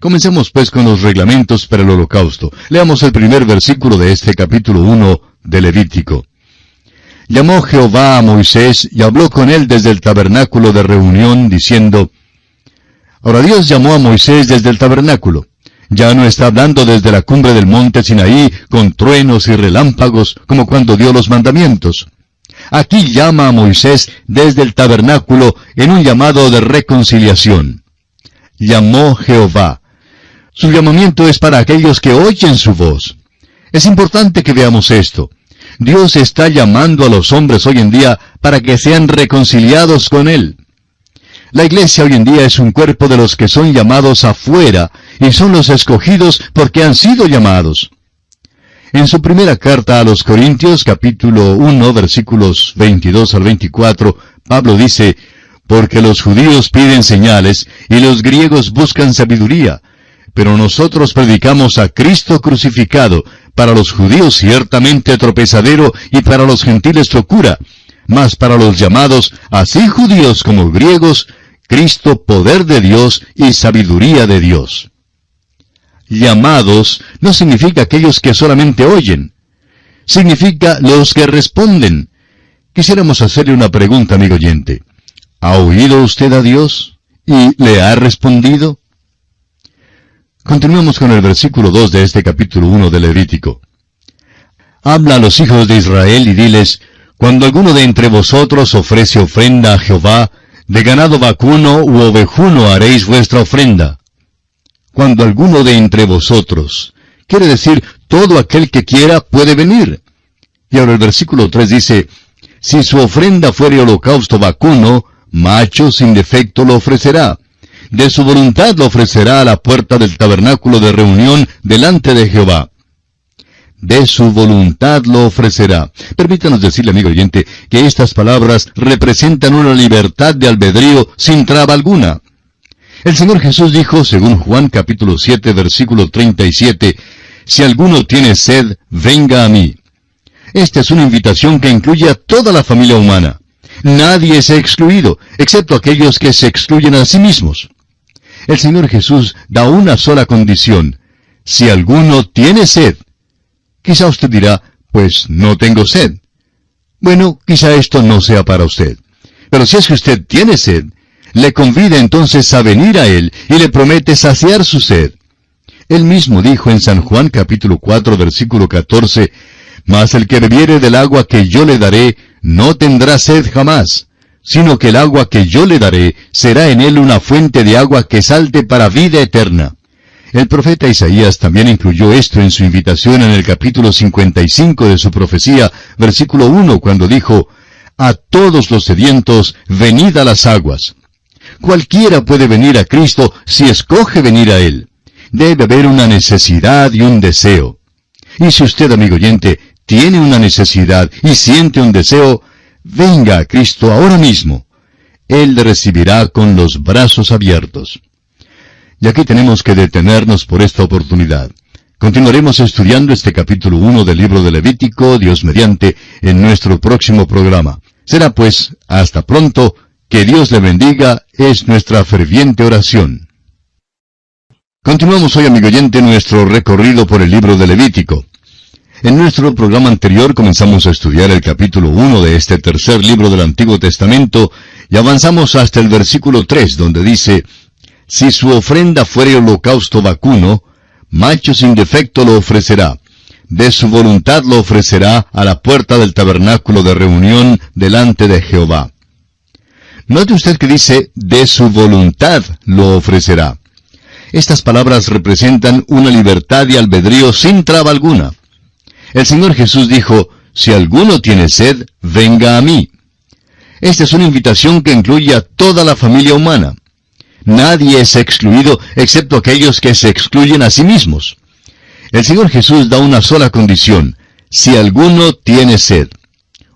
Comencemos pues con los reglamentos para el holocausto. Leamos el primer versículo de este capítulo 1 de Levítico. Llamó Jehová a Moisés y habló con él desde el tabernáculo de reunión, diciendo... Ahora Dios llamó a Moisés desde el tabernáculo. Ya no está hablando desde la cumbre del monte Sinaí con truenos y relámpagos como cuando dio los mandamientos. Aquí llama a Moisés desde el tabernáculo en un llamado de reconciliación. Llamó Jehová. Su llamamiento es para aquellos que oyen su voz. Es importante que veamos esto. Dios está llamando a los hombres hoy en día para que sean reconciliados con Él. La iglesia hoy en día es un cuerpo de los que son llamados afuera, y son los escogidos porque han sido llamados. En su primera carta a los Corintios, capítulo 1, versículos 22 al 24, Pablo dice, «Porque los judíos piden señales, y los griegos buscan sabiduría, pero nosotros predicamos a Cristo crucificado, para los judíos ciertamente tropezadero, y para los gentiles locura, mas para los llamados, así judíos como griegos, Cristo poder de Dios y sabiduría de Dios». Llamados no significa aquellos que solamente oyen. Significa los que responden. Quisiéramos hacerle una pregunta, amigo oyente. ¿Ha oído usted a Dios? ¿Y le ha respondido? Continuemos con el versículo 2 de este capítulo 1 de Levítico. Habla a los hijos de Israel y diles, cuando alguno de entre vosotros ofrece ofrenda a Jehová, de ganado vacuno u ovejuno haréis vuestra ofrenda. Cuando alguno de entre vosotros, quiere decir, todo aquel que quiera puede venir. Y ahora el versículo 3 dice, si su ofrenda fuere holocausto vacuno, macho sin defecto lo ofrecerá. De su voluntad lo ofrecerá a la puerta del tabernáculo de reunión delante de Jehová. De su voluntad lo ofrecerá. Permítanos decirle, amigo oyente, que estas palabras representan una libertad de albedrío sin traba alguna. El Señor Jesús dijo, según Juan capítulo 7, versículo 37, «Si alguno tiene sed, venga a mí». Esta es una invitación que incluye a toda la familia humana. Nadie es excluido, excepto aquellos que se excluyen a sí mismos. El Señor Jesús da una sola condición. Si alguno tiene sed. Quizá usted dirá, pues no tengo sed. Bueno, quizá esto no sea para usted. Pero si es que usted tiene sed, le convida entonces a venir a Él y le promete saciar su sed. Él mismo dijo en San Juan capítulo 4 versículo 14, «Mas el que bebiere del agua que yo le daré, no tendrá sed jamás, sino que el agua que yo le daré será en él una fuente de agua que salte para vida eterna». El profeta Isaías también incluyó esto en su invitación en el capítulo 55 de su profecía, versículo 1, cuando dijo, «A todos los sedientos, venid a las aguas». Cualquiera puede venir a Cristo si escoge venir a Él. Debe haber una necesidad y un deseo. Y si usted, amigo oyente, tiene una necesidad y siente un deseo, venga a Cristo ahora mismo. Él le recibirá con los brazos abiertos. Y aquí tenemos que detenernos por esta oportunidad. Continuaremos estudiando este capítulo 1 del libro de Levítico, Dios mediante, en nuestro próximo programa. Será pues, hasta pronto. Que Dios le bendiga es nuestra ferviente oración. Continuamos hoy, amigo oyente, nuestro recorrido por el libro de Levítico. En nuestro programa anterior comenzamos a estudiar el capítulo 1 de este tercer libro del Antiguo Testamento y avanzamos hasta el versículo 3, donde dice, «Si su ofrenda fuere holocausto vacuno, macho sin defecto lo ofrecerá. De su voluntad lo ofrecerá a la puerta del tabernáculo de reunión delante de Jehová». Note usted que dice, de su voluntad lo ofrecerá. Estas palabras representan una libertad de albedrío sin traba alguna. El Señor Jesús dijo, si alguno tiene sed, venga a mí. Esta es una invitación que incluye a toda la familia humana. Nadie es excluido excepto aquellos que se excluyen a sí mismos. El Señor Jesús da una sola condición, si alguno tiene sed.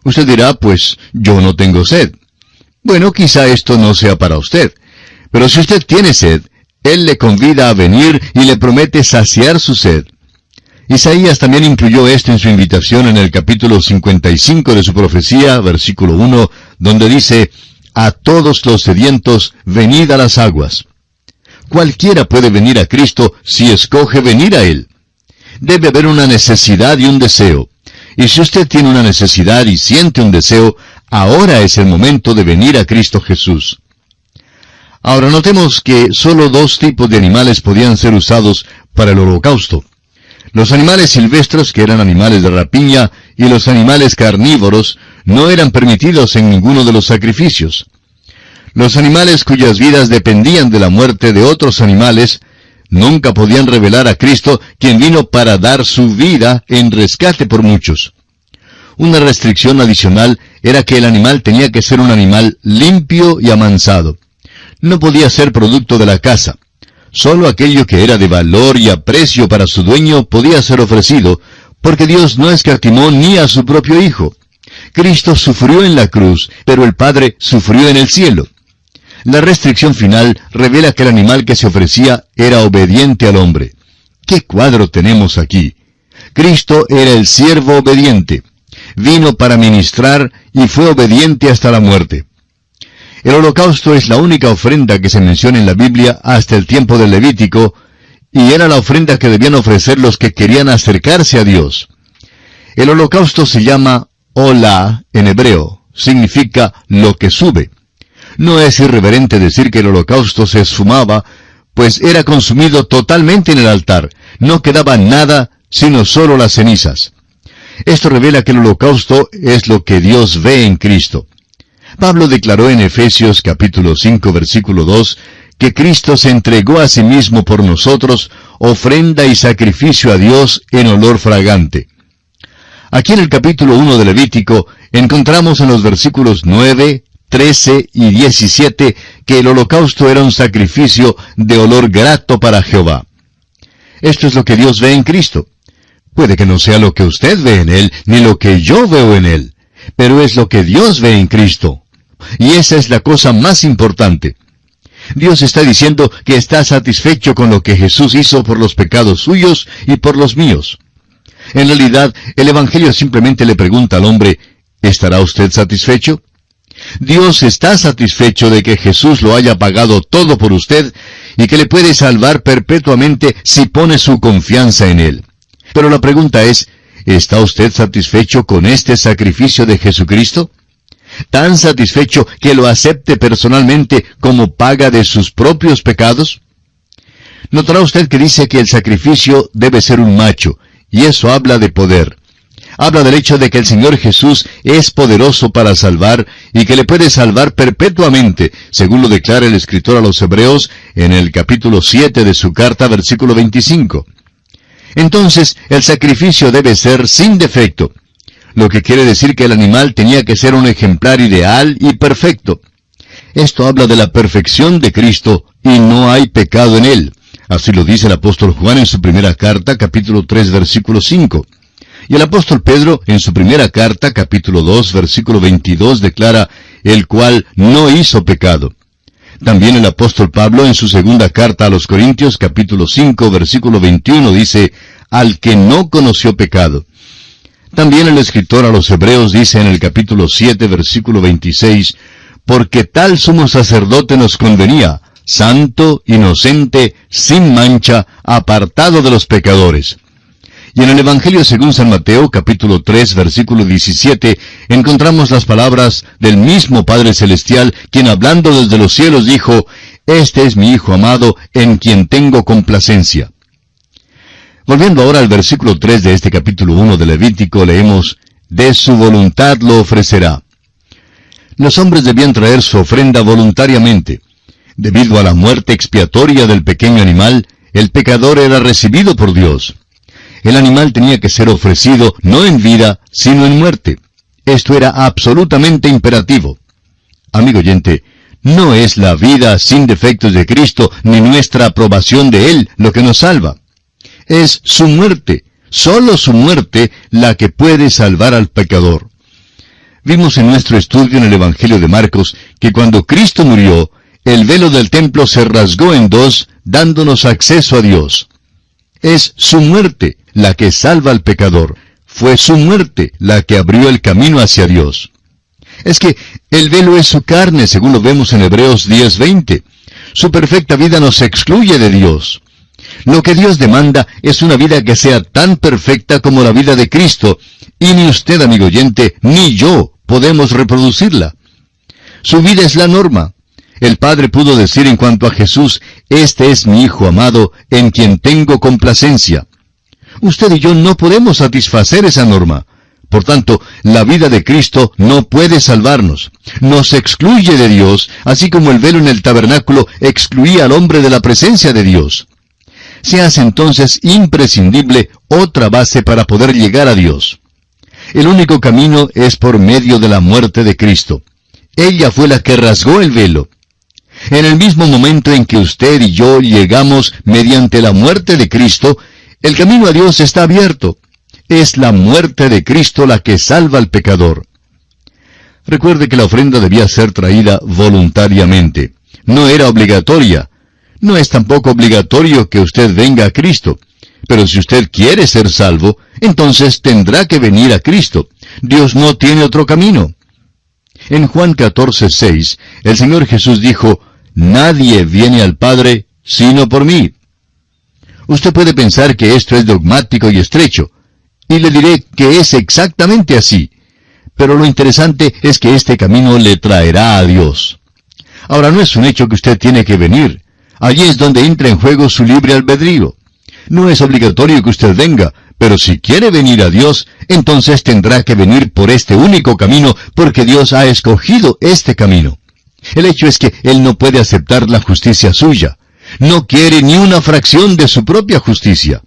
Usted dirá, pues yo no tengo sed. Bueno, quizá esto no sea para usted, pero si usted tiene sed, Él le convida a venir y le promete saciar su sed. Isaías también incluyó esto en su invitación en el capítulo 55 de su profecía, versículo 1, donde dice, «A todos los sedientos, venid a las aguas». Cualquiera puede venir a Cristo si escoge venir a Él. Debe haber una necesidad y un deseo. Y si usted tiene una necesidad y siente un deseo, ahora es el momento de venir a Cristo Jesús. Ahora notemos que solo dos tipos de animales podían ser usados para el holocausto. Los animales silvestres, que eran animales de rapiña, y los animales carnívoros, no eran permitidos en ninguno de los sacrificios. Los animales cuyas vidas dependían de la muerte de otros animales, nunca podían revelar a Cristo, quien vino para dar su vida en rescate por muchos. Una restricción adicional era que el animal tenía que ser un animal limpio y amansado. No podía ser producto de la caza. Solo aquello que era de valor y aprecio para su dueño podía ser ofrecido, porque Dios no escatimó ni a su propio Hijo. Cristo sufrió en la cruz, pero el Padre sufrió en el cielo. La restricción final revela que el animal que se ofrecía era obediente al hombre. ¿Qué cuadro tenemos aquí? Cristo era el siervo obediente. Vino para ministrar y fue obediente hasta la muerte. El holocausto es la única ofrenda que se menciona en la Biblia hasta el tiempo del Levítico, y era la ofrenda que debían ofrecer los que querían acercarse a Dios. El holocausto se llama Olá en hebreo, significa lo que sube. No es irreverente decir que el holocausto se esfumaba, pues era consumido totalmente en el altar. No quedaba nada, sino solo las cenizas. Esto revela que el holocausto es lo que Dios ve en Cristo. Pablo declaró en Efesios capítulo 5 versículo 2 que Cristo se entregó a sí mismo por nosotros, ofrenda y sacrificio a Dios en olor fragante. Aquí en el capítulo 1 de Levítico encontramos en los versículos 9, 13 y 17 que el holocausto era un sacrificio de olor grato para Jehová. Esto es lo que Dios ve en Cristo. Puede que no sea lo que usted ve en Él, ni lo que yo veo en Él, pero es lo que Dios ve en Cristo. Y esa es la cosa más importante. Dios está diciendo que está satisfecho con lo que Jesús hizo por los pecados suyos y por los míos. En realidad, el Evangelio simplemente le pregunta al hombre, ¿estará usted satisfecho? Dios está satisfecho de que Jesús lo haya pagado todo por usted y que le puede salvar perpetuamente si pone su confianza en Él. Pero la pregunta es, ¿está usted satisfecho con este sacrificio de Jesucristo? ¿Tan satisfecho que lo acepte personalmente como paga de sus propios pecados? Notará usted que dice que el sacrificio debe ser un macho, y eso habla de poder. Habla del hecho de que el Señor Jesús es poderoso para salvar y que le puede salvar perpetuamente, según lo declara el escritor a los Hebreos en el capítulo 7 de su carta, versículo 25. Entonces, el sacrificio debe ser sin defecto, lo que quiere decir que el animal tenía que ser un ejemplar ideal y perfecto. Esto habla de la perfección de Cristo y no hay pecado en Él. Así lo dice el apóstol Juan en su primera carta, capítulo 3, versículo 5. Y el apóstol Pedro, en su primera carta, capítulo 2, versículo 22, declara, el cual no hizo pecado. También el apóstol Pablo, en su segunda carta a los Corintios, capítulo 5, versículo 21, dice, al que no conoció pecado. También el escritor a los Hebreos dice en el capítulo 7, versículo 26, porque tal sumo sacerdote nos convenía, santo, inocente, sin mancha, apartado de los pecadores. Y en el Evangelio según San Mateo, capítulo 3, versículo 17, encontramos las palabras del mismo Padre Celestial, quien hablando desde los cielos dijo, este es mi Hijo amado, en quien tengo complacencia. Volviendo ahora al versículo 3 de este capítulo 1 de Levítico, leemos, de su voluntad lo ofrecerá. Los hombres debían traer su ofrenda voluntariamente. Debido a la muerte expiatoria del pequeño animal, el pecador era recibido por Dios. El animal tenía que ser ofrecido no en vida, sino en muerte. Esto era absolutamente imperativo. Amigo oyente, no es la vida sin defectos de Cristo, ni nuestra aprobación de Él lo que nos salva. Es su muerte, solo su muerte, la que puede salvar al pecador. Vimos en nuestro estudio en el Evangelio de Marcos que cuando Cristo murió, el velo del templo se rasgó en dos, dándonos acceso a Dios. Es su muerte la que salva al pecador. Fue su muerte la que abrió el camino hacia Dios. Es que el velo es su carne, según lo vemos en Hebreos 10:20. Su perfecta vida nos excluye de Dios. Lo que Dios demanda es una vida que sea tan perfecta como la vida de Cristo, y ni usted, amigo oyente, ni yo podemos reproducirla. Su vida es la norma. El Padre pudo decir en cuanto a Jesús, «Este es mi Hijo amado, en quien tengo complacencia». Usted y yo no podemos satisfacer esa norma. Por tanto, la vida de Cristo no puede salvarnos. Nos excluye de Dios, así como el velo en el tabernáculo excluía al hombre de la presencia de Dios. Se hace entonces imprescindible otra base para poder llegar a Dios. El único camino es por medio de la muerte de Cristo. Ella fue la que rasgó el velo. En el mismo momento en que usted y yo llegamos mediante la muerte de Cristo, el camino a Dios está abierto. Es la muerte de Cristo la que salva al pecador. Recuerde que la ofrenda debía ser traída voluntariamente. No era obligatoria. No es tampoco obligatorio que usted venga a Cristo. Pero si usted quiere ser salvo, entonces tendrá que venir a Cristo. Dios no tiene otro camino. En Juan 14:6, el Señor Jesús dijo, «Nadie viene al Padre sino por mí». Usted puede pensar que esto es dogmático y estrecho, y le diré que es exactamente así. Pero lo interesante es que este camino le traerá a Dios. Ahora, no es un hecho que usted tiene que venir. Allí es donde entra en juego su libre albedrío. No es obligatorio que usted venga, pero si quiere venir a Dios, entonces tendrá que venir por este único camino, porque Dios ha escogido este camino. El hecho es que Él no puede aceptar la justicia suya. No quiere ni una fracción de su propia justicia.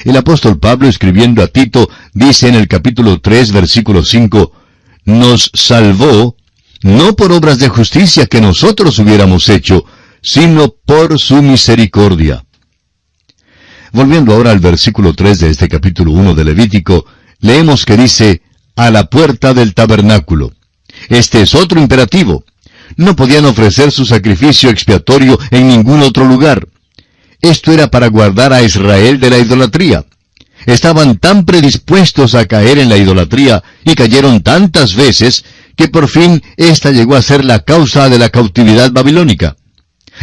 El apóstol Pablo, escribiendo a Tito, dice en el capítulo 3, versículo 5, «Nos salvó, no por obras de justicia que nosotros hubiéramos hecho, sino por su misericordia». Volviendo ahora al versículo 3 de este capítulo 1 de Levítico, leemos que dice, «a la puerta del tabernáculo». Este es otro imperativo. No podían ofrecer su sacrificio expiatorio en ningún otro lugar. Esto era para guardar a Israel de la idolatría. Estaban tan predispuestos a caer en la idolatría y cayeron tantas veces que por fin esta llegó a ser la causa de la cautividad babilónica.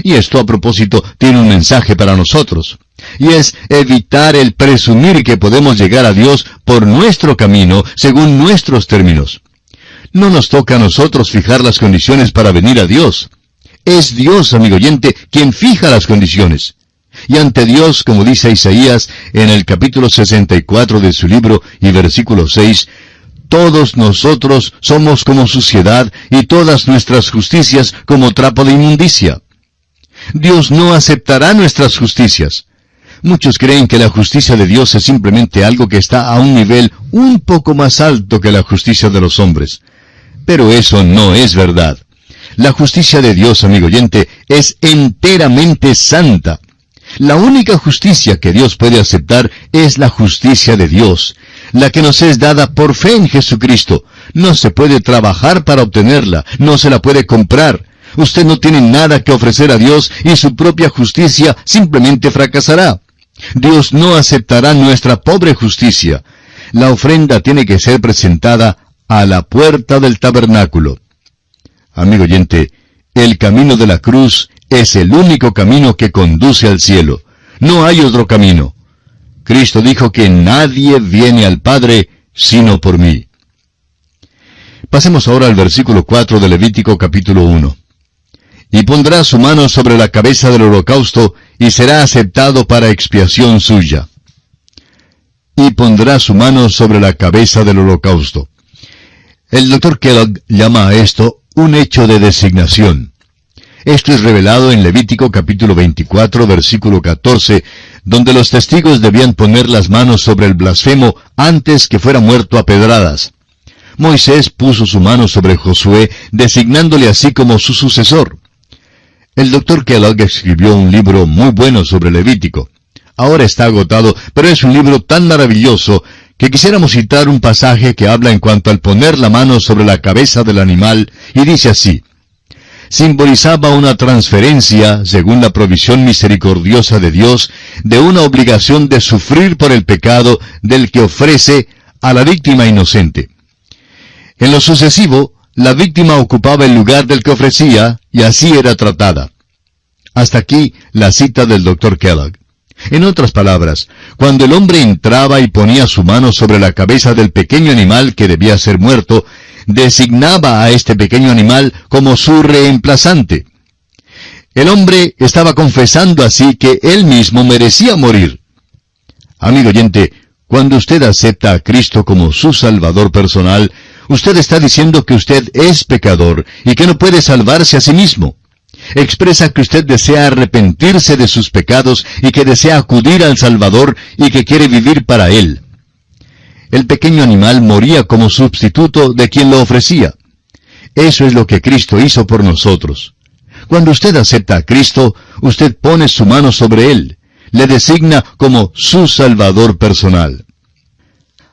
Y esto a propósito tiene un mensaje para nosotros. Y es evitar el presumir que podemos llegar a Dios por nuestro camino, según nuestros términos. No nos toca a nosotros fijar las condiciones para venir a Dios. Es Dios, amigo oyente, quien fija las condiciones. Y ante Dios, como dice Isaías en el capítulo 64 de su libro y versículo 6, «Todos nosotros somos como suciedad y todas nuestras justicias como trapo de inmundicia». Dios no aceptará nuestras justicias. Muchos creen que la justicia de Dios es simplemente algo que está a un nivel un poco más alto que la justicia de los hombres. Pero eso no es verdad. La justicia de Dios, amigo oyente, es enteramente santa. La única justicia que Dios puede aceptar es la justicia de Dios, la que nos es dada por fe en Jesucristo. No se puede trabajar para obtenerla, no se la puede comprar. Usted no tiene nada que ofrecer a Dios y su propia justicia simplemente fracasará. Dios no aceptará nuestra pobre justicia. La ofrenda tiene que ser presentada a la puerta del tabernáculo. Amigo oyente, el camino de la cruz es el único camino que conduce al cielo. No hay otro camino. Cristo dijo que nadie viene al Padre sino por mí. Pasemos ahora al versículo 4 de Levítico capítulo 1. «Y pondrá su mano sobre la cabeza del holocausto, y será aceptado para expiación suya». Y pondrá su mano sobre la cabeza del holocausto. El Dr. Kellogg llama a esto un hecho de designación. Esto es revelado en Levítico capítulo 24, versículo 14, donde los testigos debían poner las manos sobre el blasfemo antes que fuera muerto a pedradas. Moisés puso su mano sobre Josué, designándole así como su sucesor. El Dr. Kellogg escribió un libro muy bueno sobre Levítico. Ahora está agotado, pero es un libro tan maravilloso que quisiéramos citar un pasaje que habla en cuanto al poner la mano sobre la cabeza del animal, y dice así: simbolizaba una transferencia, según la provisión misericordiosa de Dios, de una obligación de sufrir por el pecado del que ofrece a la víctima inocente. En lo sucesivo, la víctima ocupaba el lugar del que ofrecía, y así era tratada. Hasta aquí la cita del Dr. Kellogg. En otras palabras, cuando el hombre entraba y ponía su mano sobre la cabeza del pequeño animal que debía ser muerto, designaba a este pequeño animal como su reemplazante. El hombre estaba confesando así que él mismo merecía morir. Amigo oyente, cuando usted acepta a Cristo como su Salvador personal, usted está diciendo que usted es pecador y que no puede salvarse a sí mismo. Expresa que usted desea arrepentirse de sus pecados y que desea acudir al Salvador y que quiere vivir para Él. El pequeño animal moría como sustituto de quien lo ofrecía. Eso es lo que Cristo hizo por nosotros. Cuando usted acepta a Cristo, usted pone su mano sobre Él, le designa como su Salvador personal.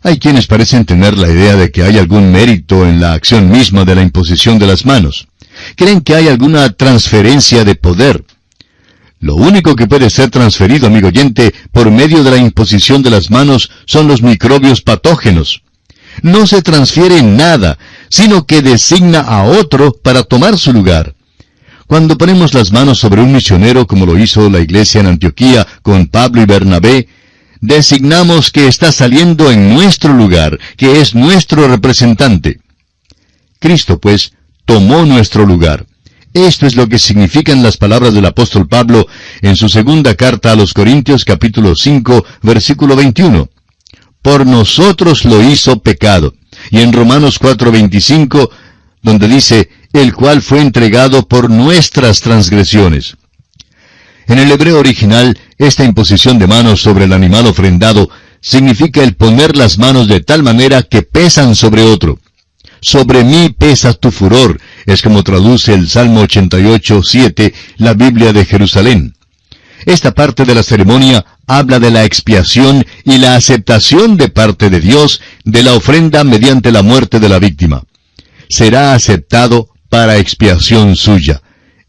Hay quienes parecen tener la idea de que hay algún mérito en la acción misma de la imposición de las manos. Creen que hay alguna transferencia de poder. Lo único que puede ser transferido, amigo oyente, por medio de la imposición de las manos son los microbios patógenos. No se transfiere nada, sino que designa a otro para tomar su lugar. Cuando ponemos las manos sobre un misionero, como lo hizo la iglesia en Antioquía con Pablo y Bernabé, designamos que está saliendo en nuestro lugar, que es nuestro representante. Cristo, pues, tomó nuestro lugar. Esto es lo que significan las palabras del apóstol Pablo en su segunda carta a los Corintios, capítulo 5, versículo 21. Por nosotros lo hizo pecado. Y en Romanos 4:25, donde dice, el cual fue entregado por nuestras transgresiones. En el hebreo original, esta imposición de manos sobre el animal ofrendado significa el poner las manos de tal manera que pesan sobre otro. Sobre mí pesa tu furor, es como traduce el Salmo 88:7, la Biblia de Jerusalén. Esta parte de la ceremonia habla de la expiación y la aceptación de parte de Dios de la ofrenda mediante la muerte de la víctima. Será aceptado para expiación suya.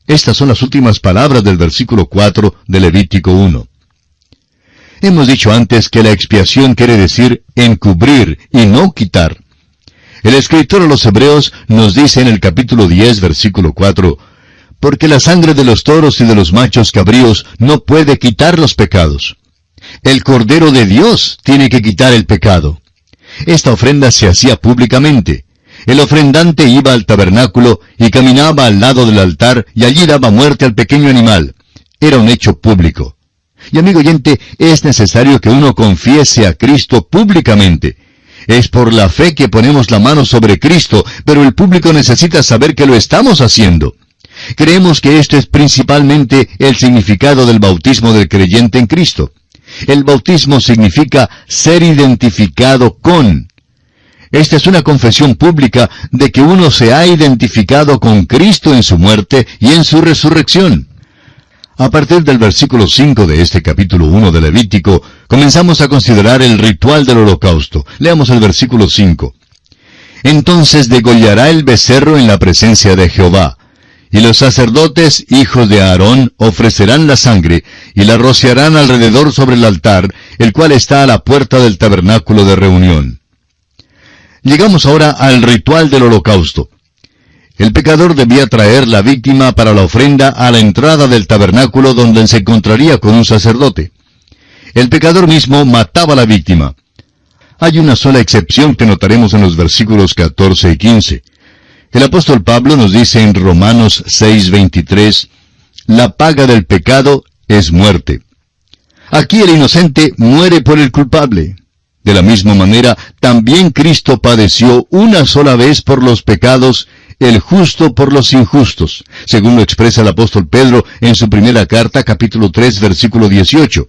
Estas son las últimas palabras del versículo 4 de Levítico 1. Hemos dicho antes que la expiación quiere decir encubrir y no quitar. El escritor a los Hebreos nos dice en el capítulo 10, versículo 4, porque la sangre de los toros y de los machos cabríos no puede quitar los pecados. El Cordero de Dios tiene que quitar el pecado. Esta ofrenda se hacía públicamente. El ofrendante iba al tabernáculo y caminaba al lado del altar y allí daba muerte al pequeño animal. Era un hecho público. Y amigo oyente, es necesario que uno confiese a Cristo públicamente. Es por la fe que ponemos la mano sobre Cristo, pero el público necesita saber que lo estamos haciendo. Creemos que esto es principalmente el significado del bautismo del creyente en Cristo. El bautismo significa ser identificado con. Esta es una confesión pública de que uno se ha identificado con Cristo en su muerte y en su resurrección. A partir del versículo 5 de este capítulo 1 de Levítico, comenzamos a considerar el ritual del holocausto. Leamos el versículo 5. Entonces degollará el becerro en la presencia de Jehová, y los sacerdotes, hijos de Aarón, ofrecerán la sangre, y la rociarán alrededor sobre el altar, el cual está a la puerta del tabernáculo de reunión. Llegamos ahora al ritual del holocausto. El pecador debía traer la víctima para la ofrenda a la entrada del tabernáculo donde se encontraría con un sacerdote. El pecador mismo mataba a la víctima. Hay una sola excepción que notaremos en los versículos 14 y 15. El apóstol Pablo nos dice en Romanos 6:23, la paga del pecado es muerte. Aquí el inocente muere por el culpable. De la misma manera, también Cristo padeció una sola vez por los pecados, el justo por los injustos, según lo expresa el apóstol Pedro en su primera carta, capítulo 3, versículo 18.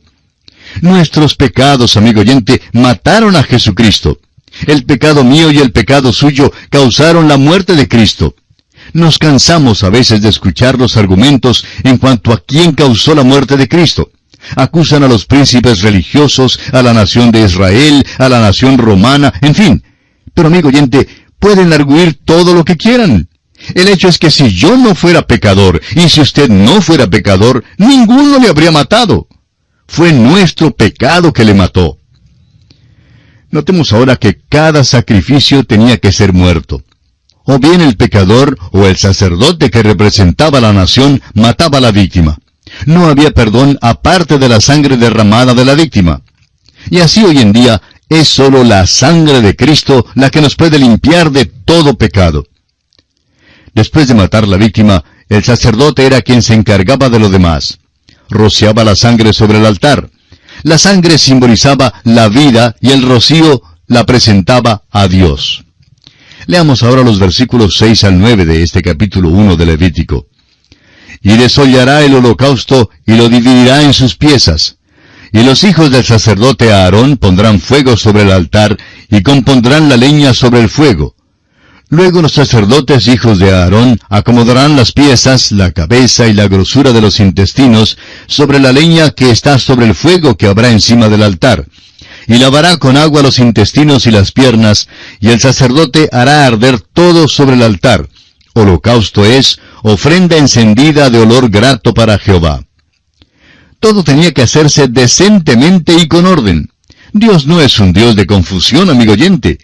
Nuestros pecados, amigo oyente, mataron a Jesucristo. El pecado mío y el pecado suyo causaron la muerte de Cristo. Nos cansamos a veces de escuchar los argumentos en cuanto a quién causó la muerte de Cristo. Acusan a los príncipes religiosos, a la nación de Israel, a la nación romana, en fin. Pero amigo oyente, pueden arguir todo lo que quieran. El hecho es que si yo no fuera pecador, y si usted no fuera pecador, ninguno le habría matado. Fue nuestro pecado que le mató. Notemos ahora que cada sacrificio tenía que ser muerto. O bien el pecador o el sacerdote que representaba a la nación mataba a la víctima. No había perdón aparte de la sangre derramada de la víctima. Y así hoy en día es sólo la sangre de Cristo la que nos puede limpiar de todo pecado. Después de matar la víctima, el sacerdote era quien se encargaba de lo demás. Rociaba la sangre sobre el altar. La sangre simbolizaba la vida y el rocío la presentaba a Dios. Leamos ahora los versículos 6 al 9 de este capítulo 1 de Levítico. Y desollará el holocausto y lo dividirá en sus piezas. Y los hijos del sacerdote Aarón pondrán fuego sobre el altar y compondrán la leña sobre el fuego. Luego los sacerdotes hijos de Aarón acomodarán las piezas, la cabeza y la grosura de los intestinos sobre la leña que está sobre el fuego que habrá encima del altar. Y lavará con agua los intestinos y las piernas, y el sacerdote hará arder todo sobre el altar. Holocausto es ofrenda encendida de olor grato para Jehová. Todo tenía que hacerse decentemente y con orden. Dios no es un Dios de confusión, amigo oyente.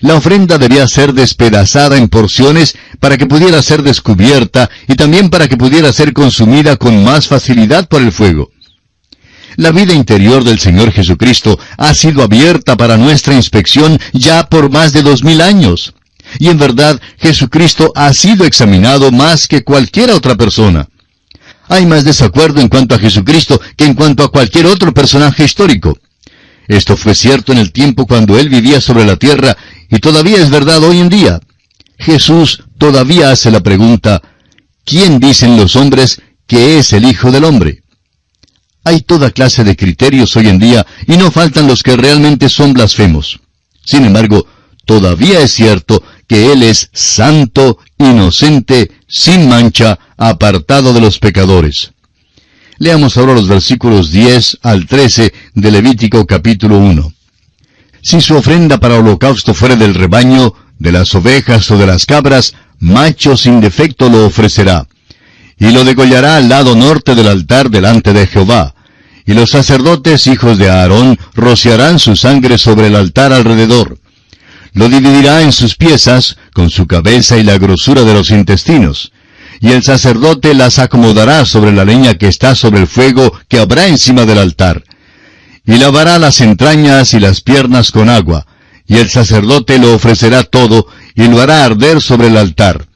La ofrenda debía ser despedazada en porciones para que pudiera ser descubierta y también para que pudiera ser consumida con más facilidad por el fuego. La vida interior del Señor Jesucristo ha sido abierta para nuestra inspección ya por más de 2000 años. Y en verdad, Jesucristo ha sido examinado más que cualquier otra persona. Hay más desacuerdo en cuanto a Jesucristo que en cuanto a cualquier otro personaje histórico. Esto fue cierto en el tiempo cuando Él vivía sobre la tierra, y todavía es verdad hoy en día. Jesús todavía hace la pregunta, ¿quién dicen los hombres que es el Hijo del Hombre? Hay toda clase de criterios hoy en día, y no faltan los que realmente son blasfemos. Sin embargo, todavía es cierto que Él es santo, inocente, sin mancha, apartado de los pecadores. Leamos ahora los versículos 10 al 13 de Levítico capítulo 1. Si su ofrenda para holocausto fuera del rebaño, de las ovejas o de las cabras, macho sin defecto lo ofrecerá. Y lo degollará al lado norte del altar delante de Jehová. Y los sacerdotes, hijos de Aarón, rociarán su sangre sobre el altar alrededor. Lo dividirá en sus piezas, con su cabeza y la grosura de los intestinos. Y el sacerdote las acomodará sobre la leña que está sobre el fuego que habrá encima del altar. Y lavará las entrañas y las piernas con agua, y el sacerdote lo ofrecerá todo, y lo hará arder sobre el altar.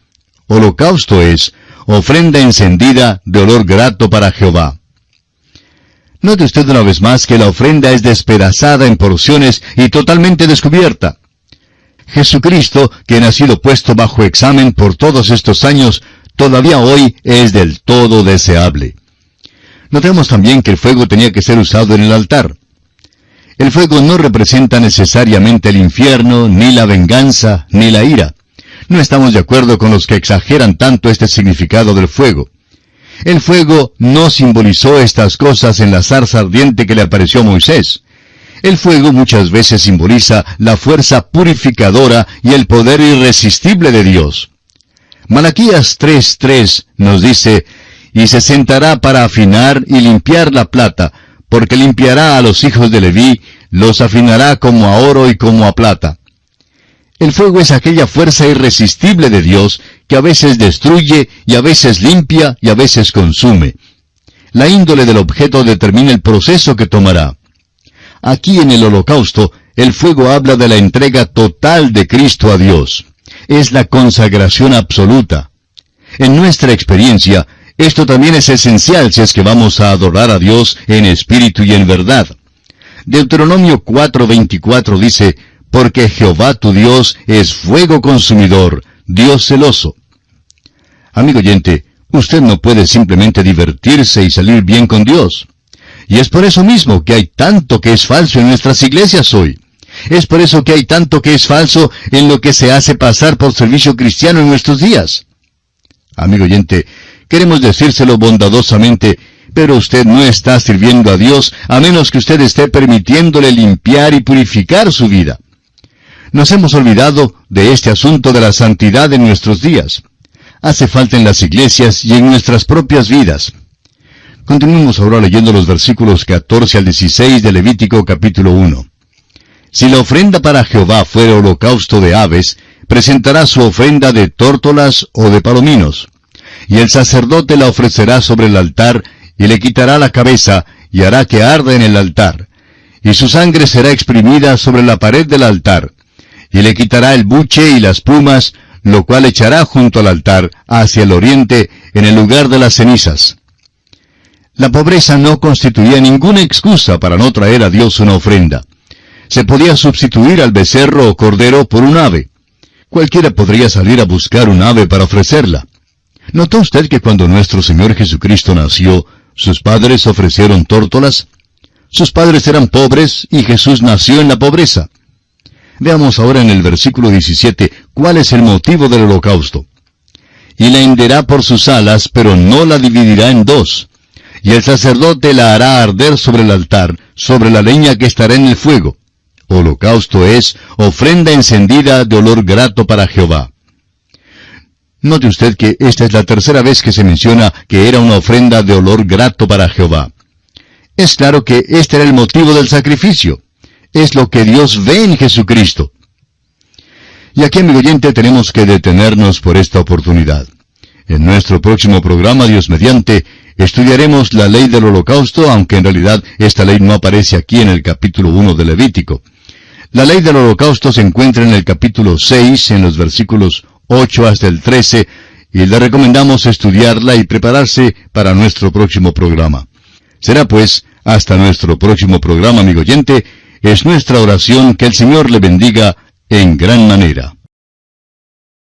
Holocausto es, ofrenda encendida de olor grato para Jehová. Note usted una vez más que la ofrenda es despedazada en porciones y totalmente descubierta. Jesucristo, quien ha sido puesto bajo examen por todos estos años, todavía hoy es del todo deseable. Notemos también que el fuego tenía que ser usado en el altar. El fuego no representa necesariamente el infierno, ni la venganza, ni la ira. No estamos de acuerdo con los que exageran tanto este significado del fuego. El fuego no simbolizó estas cosas en la zarza ardiente que le apareció a Moisés. El fuego muchas veces simboliza la fuerza purificadora y el poder irresistible de Dios. Malaquías 3:3 nos dice, y se sentará para afinar y limpiar la plata, porque limpiará a los hijos de Leví, los afinará como a oro y como a plata. El fuego es aquella fuerza irresistible de Dios que a veces destruye y a veces limpia y a veces consume. La índole del objeto determina el proceso que tomará. Aquí en el holocausto, el fuego habla de la entrega total de Cristo a Dios. Es la consagración absoluta. En nuestra experiencia, esto también es esencial si es que vamos a adorar a Dios en espíritu y en verdad. Deuteronomio 4:24 dice, porque Jehová tu Dios es fuego consumidor, Dios celoso. Amigo oyente, usted no puede simplemente divertirse y salir bien con Dios. Y es por eso mismo que hay tanto que es falso en nuestras iglesias hoy. Es por eso que hay tanto que es falso en lo que se hace pasar por servicio cristiano en nuestros días. Amigo oyente, queremos decírselo bondadosamente, pero usted no está sirviendo a Dios a menos que usted esté permitiéndole limpiar y purificar su vida. Nos hemos olvidado de este asunto de la santidad en nuestros días. Hace falta en las iglesias y en nuestras propias vidas. Continuemos ahora leyendo los versículos 14 al 16 de Levítico capítulo 1. Si la ofrenda para Jehová fuera holocausto de aves, presentará su ofrenda de tórtolas o de palominos. Y el sacerdote la ofrecerá sobre el altar, y le quitará la cabeza, y hará que arda en el altar. Y su sangre será exprimida sobre la pared del altar. Y le quitará el buche y las plumas, lo cual echará junto al altar, hacia el oriente, en el lugar de las cenizas. La pobreza no constituía ninguna excusa para no traer a Dios una ofrenda. Se podía sustituir al becerro o cordero por un ave. Cualquiera podría salir a buscar un ave para ofrecerla. ¿Notó usted que cuando nuestro Señor Jesucristo nació, sus padres ofrecieron tórtolas? Sus padres eran pobres y Jesús nació en la pobreza. Veamos ahora en el versículo 17 cuál es el motivo del holocausto. Y la henderá por sus alas, pero no la dividirá en dos. Y el sacerdote la hará arder sobre el altar, sobre la leña que estará en el fuego. Holocausto es ofrenda encendida de olor grato para Jehová. Note usted que esta es la tercera vez que se menciona que era una ofrenda de olor grato para Jehová. Es claro que este era el motivo del sacrificio. Es lo que Dios ve en Jesucristo. Y aquí, amigo oyente, tenemos que detenernos por esta oportunidad. En nuestro próximo programa, Dios mediante, estudiaremos la ley del holocausto, aunque en realidad esta ley no aparece aquí en el capítulo 1 de Levítico. La ley del holocausto se encuentra en el capítulo 6, en los versículos 8 hasta el 13, y le recomendamos estudiarla y prepararse para nuestro próximo programa. Será pues, hasta nuestro próximo programa, amigo oyente, es nuestra oración que el Señor le bendiga en gran manera.